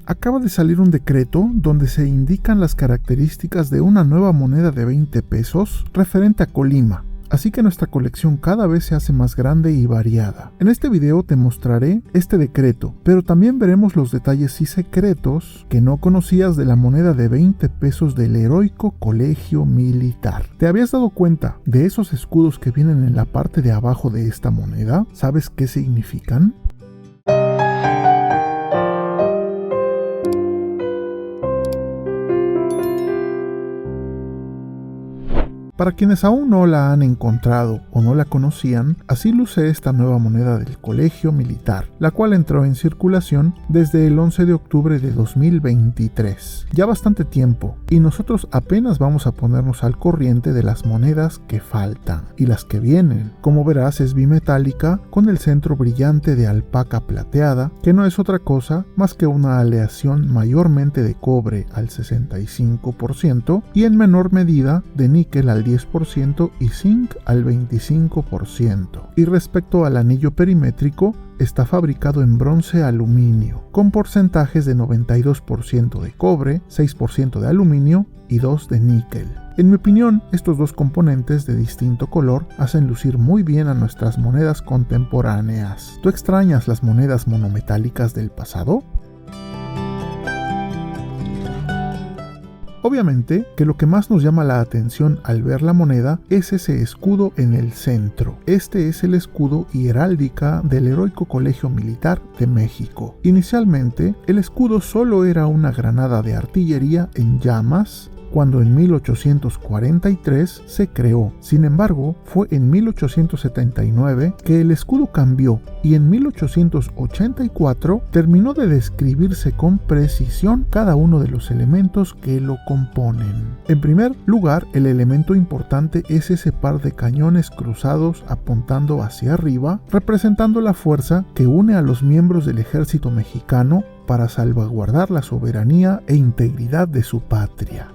Acaba de salir un decreto donde se indican las características de una nueva moneda de 20 pesos referente a Colima. Así que nuestra colección cada vez se hace más grande y variada. En este video te mostraré este decreto, pero también veremos los detalles y secretos que no conocías de la moneda de 20 pesos del Heroico Colegio Militar. ¿Te habías dado cuenta de esos escudos que vienen en la parte de abajo de esta moneda? ¿Sabes qué significan? Para quienes aún no la han encontrado o no la conocían, así luce esta nueva moneda del Colegio Militar, la cual entró en circulación desde el 11 de octubre de 2023. Ya bastante tiempo, y nosotros apenas vamos a ponernos al corriente de las monedas que faltan y las que vienen. Como verás, es bimetálica con el centro brillante de alpaca plateada, que no es otra cosa más que una aleación mayormente de cobre al 65% y en menor medida de níquel al 10% y zinc al 25%. Y respecto al anillo perimétrico, está fabricado en bronce aluminio, con porcentajes de 92% de cobre, 6% de aluminio y 2% de níquel. En mi opinión, estos dos componentes de distinto color hacen lucir muy bien a nuestras monedas contemporáneas. ¿Tú extrañas las monedas monometálicas del pasado? Obviamente que lo que más nos llama la atención al ver la moneda es ese escudo en el centro. Este es el escudo y heráldica del Heroico Colegio Militar de México. Inicialmente, el escudo solo era una granada de artillería en llamas, cuando en 1843 se creó. Sin embargo, fue en 1879 que el escudo cambió y en 1884 terminó de describirse con precisión cada uno de los elementos que lo componen. En primer lugar, el elemento importante es ese par de cañones cruzados apuntando hacia arriba, representando la fuerza que une a los miembros del ejército mexicano para salvaguardar la soberanía e integridad de su patria.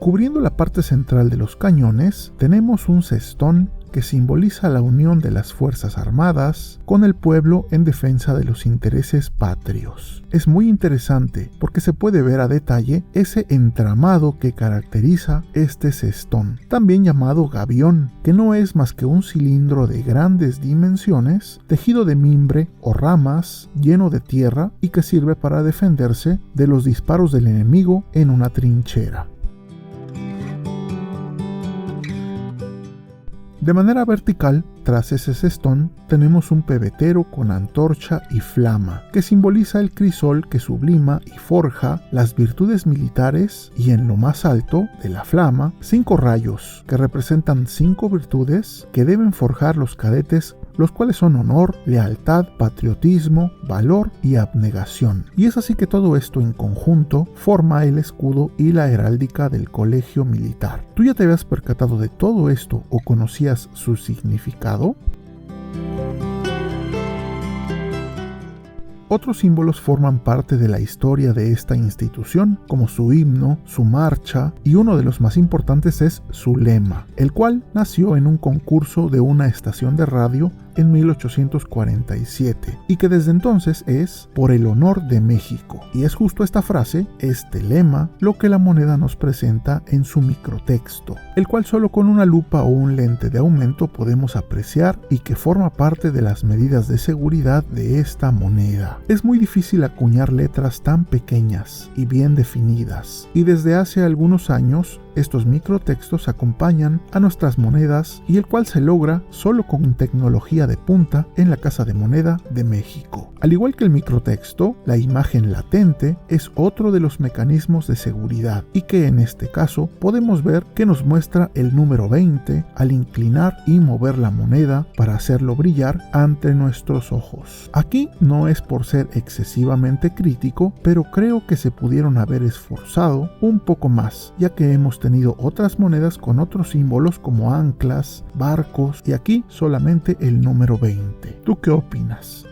Cubriendo la parte central de los cañones, tenemos un cestón que simboliza la unión de las Fuerzas Armadas con el pueblo en defensa de los intereses patrios. Es muy interesante porque se puede ver a detalle ese entramado que caracteriza este cestón, también llamado gavión, que no es más que un cilindro de grandes dimensiones, tejido de mimbre o ramas, lleno de tierra y que sirve para defenderse de los disparos del enemigo en una trinchera. De manera vertical, tras ese cestón, tenemos un pebetero con antorcha y flama, que simboliza el crisol que sublima y forja las virtudes militares, y en lo más alto de la flama, 5 rayos, que representan 5 virtudes que deben forjar los cadetes, los cuales son honor, lealtad, patriotismo, valor y abnegación. Y es así que todo esto en conjunto forma el escudo y la heráldica del Colegio Militar. ¿Tú ya te habías percatado de todo esto o conocías su significado? Otros símbolos forman parte de la historia de esta institución, como su himno, su marcha, y uno de los más importantes es su lema, el cual nació en un concurso de una estación de radio en 1847 y que desde entonces es por el honor de México. Y es justo esta frase, este lema, lo que la moneda nos presenta en su microtexto, el cual solo con una lupa o un lente de aumento podemos apreciar y que forma parte de las medidas de seguridad de esta moneda. Es muy difícil acuñar letras tan pequeñas y bien definidas, y desde hace algunos años estos microtextos acompañan a nuestras monedas y el cual se logra solo con tecnología de punta en la Casa de Moneda de México. Al igual que el microtexto, la imagen latente es otro de los mecanismos de seguridad y que en este caso podemos ver que nos muestra el número 20 al inclinar y mover la moneda para hacerlo brillar ante nuestros ojos. Aquí no es por ser excesivamente crítico, pero creo que se pudieron haber esforzado un poco más, ya que hemos tenido otras monedas con otros símbolos como anclas, barcos y aquí solamente el número 20. ¿Tú qué opinas?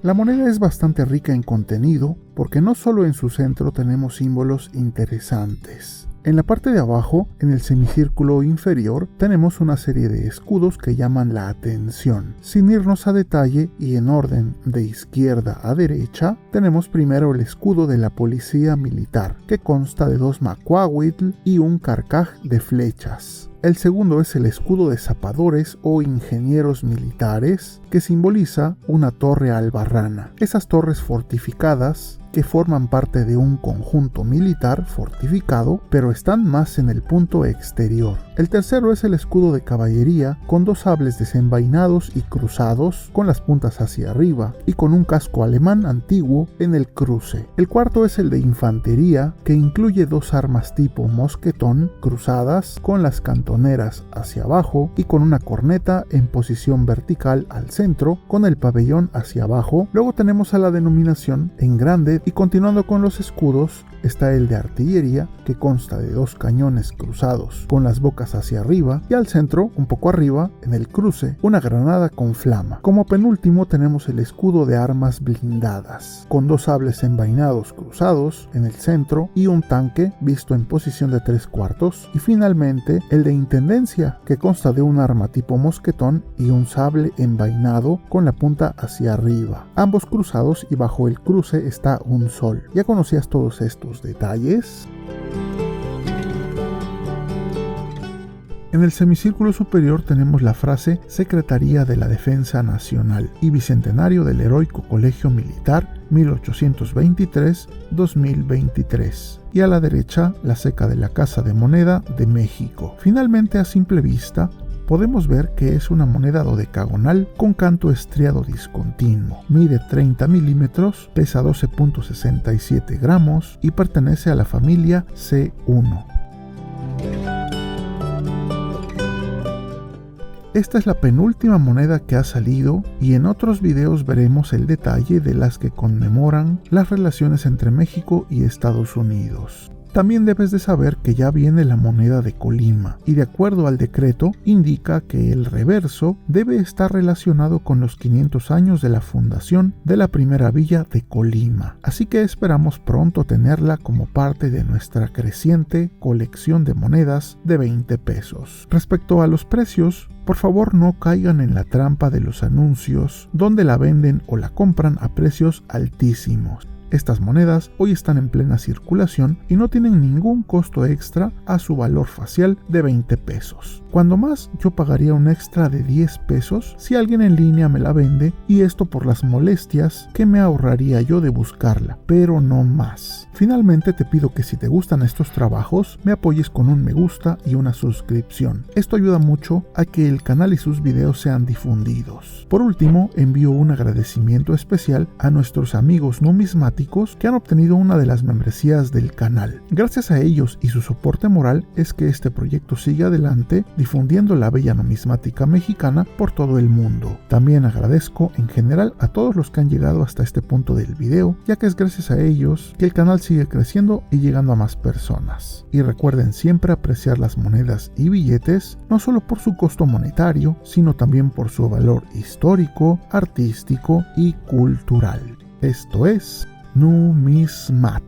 La moneda es bastante rica en contenido porque no solo en su centro tenemos símbolos interesantes. En la parte de abajo, en el semicírculo inferior, tenemos una serie de escudos que llaman la atención. Sin irnos a detalle y en orden de izquierda a derecha, tenemos primero el escudo de la policía militar, que consta de 2 macuahuitl y un carcaj de flechas. El segundo es el escudo de zapadores o ingenieros militares, que simboliza una torre albarrana. Esas torres fortificadas que forman parte de un conjunto militar fortificado, pero están más en el punto exterior. El tercero es el escudo de caballería, con 2 sables desenvainados y cruzados, con las puntas hacia arriba, y con un casco alemán antiguo en el cruce. El cuarto es el de infantería, que incluye 2 armas tipo mosquetón, cruzadas, con las cantoneras hacia abajo, y con una corneta en posición vertical al centro, con el pabellón hacia abajo. Luego tenemos a la denominación en grande, y continuando con los escudos, está el de artillería, que consta de 2 cañones cruzados con las bocas hacia arriba, y al centro, un poco arriba, en el cruce, una granada con flama. Como penúltimo tenemos el escudo de armas blindadas, con 2 sables envainados cruzados en el centro y un tanque visto en posición de 3/4, y finalmente el de intendencia, que consta de un arma tipo mosquetón y un sable envainado con la punta hacia arriba, ambos cruzados, y bajo el cruce está un sol. ¿Ya conocías todos estos detalles? En el semicírculo superior tenemos la frase Secretaría de la Defensa Nacional y Bicentenario del Heroico Colegio Militar 1823-2023, y a la derecha la ceca de la Casa de Moneda de México. Finalmente, a simple vista, podemos ver que es una moneda dodecagonal con canto estriado discontinuo. Mide 30 milímetros, pesa 12.67 gramos y pertenece a la familia C1. Esta es la penúltima moneda que ha salido, y en otros videos veremos el detalle de las que conmemoran las relaciones entre México y Estados Unidos. También debes de saber que ya viene la moneda de Colima, y de acuerdo al decreto indica que el reverso debe estar relacionado con los 500 años de la fundación de la primera villa de Colima. Así que esperamos pronto tenerla como parte de nuestra creciente colección de monedas de 20 pesos. Respecto a los precios, por favor no caigan en la trampa de los anuncios donde la venden o la compran a precios altísimos. Estas monedas hoy están en plena circulación y no tienen ningún costo extra a su valor facial de 20 pesos. Cuando más, yo pagaría un extra de 10 pesos si alguien en línea me la vende, y esto por las molestias que me ahorraría yo de buscarla, pero no más. Finalmente te pido que si te gustan estos trabajos, me apoyes con un me gusta y una suscripción. Esto ayuda mucho a que el canal y sus videos sean difundidos. Por último, envío un agradecimiento especial a nuestros amigos numismáticos que han obtenido una de las membresías del canal. Gracias a ellos y su soporte moral es que este proyecto sigue adelante difundiendo la bella numismática mexicana por todo el mundo. También agradezco en general a todos los que han llegado hasta este punto del video, ya que es gracias a ellos que el canal sigue creciendo y llegando a más personas. Y recuerden siempre apreciar las monedas y billetes, no solo por su costo monetario, sino también por su valor histórico, artístico y cultural. Esto es Numismat.